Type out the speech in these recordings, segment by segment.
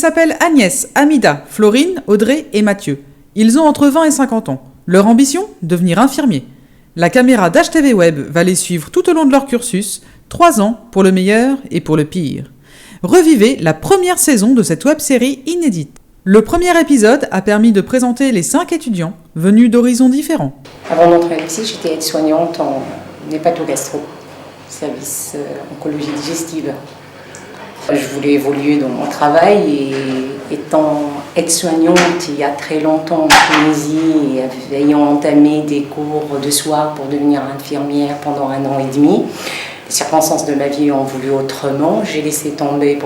s'appellent Agnès, Amida, Florine, Audrey et Mathieu. Ils ont entre 20 et 50 ans. Leur ambition ? Devenir infirmiers. La caméra d'HTV Web va les suivre tout au long de leur cursus, 3 ans pour le meilleur et pour le pire. Revivez la première saison de cette web-série inédite. Le premier épisode a permis de présenter les 5 étudiants venus d'horizons différents. Avant d'entrer ici, j'étais aide-soignante en hépatogastro, service oncologie digestive. Je voulais évoluer dans mon travail et étant aide-soignante il y a très longtemps en Tunisie et ayant entamé des cours de soir pour devenir infirmière pendant 1 an et demi, les circonstances de ma vie ont voulu autrement. J'ai laissé tomber.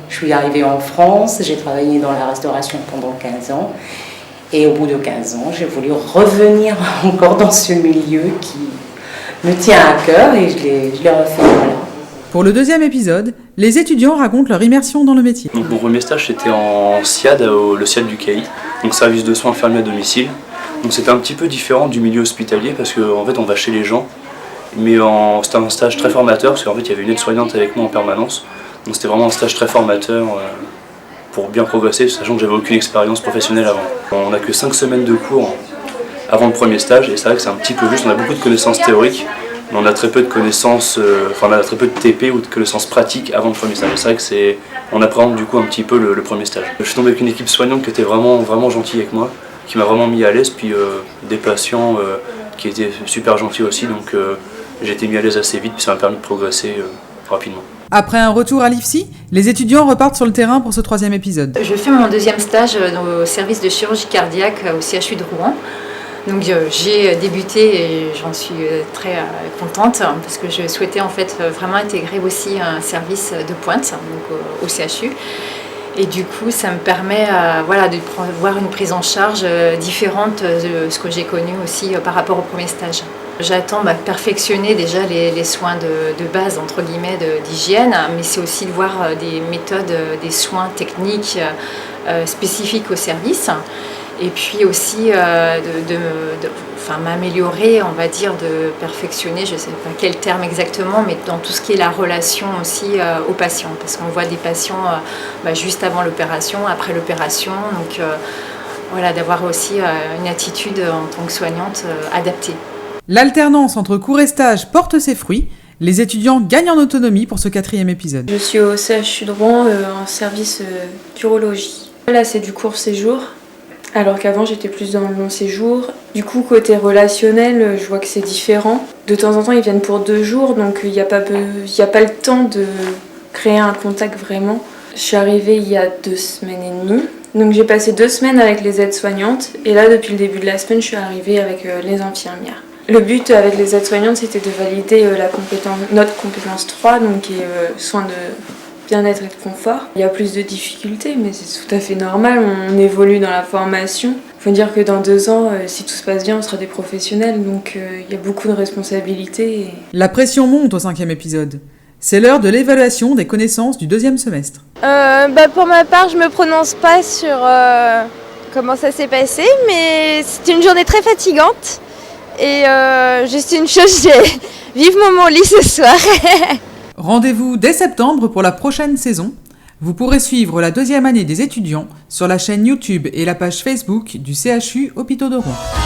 Je suis arrivée en France, j'ai travaillé dans la restauration pendant 15 ans. Et au bout de 15 ans, j'ai voulu revenir encore dans ce milieu qui me tient à cœur et je l'ai refait. Voilà. Pour le deuxième épisode, les étudiants racontent leur immersion dans le métier. Donc mon premier stage c'était en SIAD, le SIAD du CAI, donc service de soins infirmiers à domicile. Donc c'était un petit peu différent du milieu hospitalier parce qu'en fait on va chez les gens, mais c'était un stage très formateur parce qu'en fait il y avait une aide-soignante avec moi en permanence. Donc c'était vraiment un stage très formateur pour bien progresser, sachant que j'avais aucune expérience professionnelle avant. On n'a que 5 semaines de cours avant le premier stage et c'est vrai que c'est un petit peu juste, on a beaucoup de connaissances théoriques. Mais on a très peu de connaissances, on a très peu de TP ou de connaissances pratiques avant le premier stage. C'est vrai que on appréhende du coup un petit peu le premier stage. Je suis tombé avec une équipe soignante qui était vraiment, vraiment gentille avec moi, qui m'a vraiment mis à l'aise, puis des patients qui étaient super gentils aussi, donc j'ai été mis à l'aise assez vite, puis ça m'a permis de progresser rapidement. Après un retour à l'IFSI, les étudiants repartent sur le terrain pour ce 3e épisode. Je fais mon 2e stage au service de chirurgie cardiaque au CHU de Rouen. Donc j'ai débuté et j'en suis très contente parce que je souhaitais en fait vraiment intégrer aussi un service de pointe donc au CHU. Et du coup, ça me permet de voir une prise en charge différente de ce que j'ai connu aussi par rapport au premier stage. J'attends perfectionner déjà les soins de base, entre guillemets, d'hygiène, mais c'est aussi de voir des méthodes, des soins techniques spécifiques au service. Et puis aussi m'améliorer, on va dire, de perfectionner, je ne sais pas quel terme exactement, mais dans tout ce qui est la relation aussi aux patients. Parce qu'on voit des patients juste avant l'opération, après l'opération. Donc d'avoir aussi une attitude en tant que soignante adaptée. L'alternance entre cours et stage porte ses fruits. Les étudiants gagnent en autonomie pour ce 4e épisode. Je suis au CHU de Rouen en service d'urologie. Là, c'est du court séjour. Alors qu'avant j'étais plus dans le long séjour. Du coup côté relationnel, je vois que c'est différent. De temps en temps ils viennent pour 2 jours, donc il n'y a pas le temps de créer un contact vraiment. Je suis arrivée il y a 2 semaines et demie. Donc j'ai passé 2 semaines avec les aides-soignantes et là depuis le début de la semaine je suis arrivée avec les infirmières. Le but avec les aides-soignantes c'était de valider notre compétence 3, donc qui est soins de bien-être et de confort. Il y a plus de difficultés, mais c'est tout à fait normal, on évolue dans la formation. Il faut dire que dans 2 ans, si tout se passe bien, on sera des professionnels, donc il y a beaucoup de responsabilités. La pression monte au 5e épisode. C'est l'heure de l'évaluation des connaissances du 2e semestre. Pour ma part, je me prononce pas sur comment ça s'est passé, mais c'était une journée très fatigante. Et juste une chose, j'ai vivement mon lit ce soir. Rendez-vous dès septembre pour la prochaine saison. Vous pourrez suivre la 2e année des étudiants sur la chaîne YouTube et la page Facebook du CHU Hôpitaux de Rouen.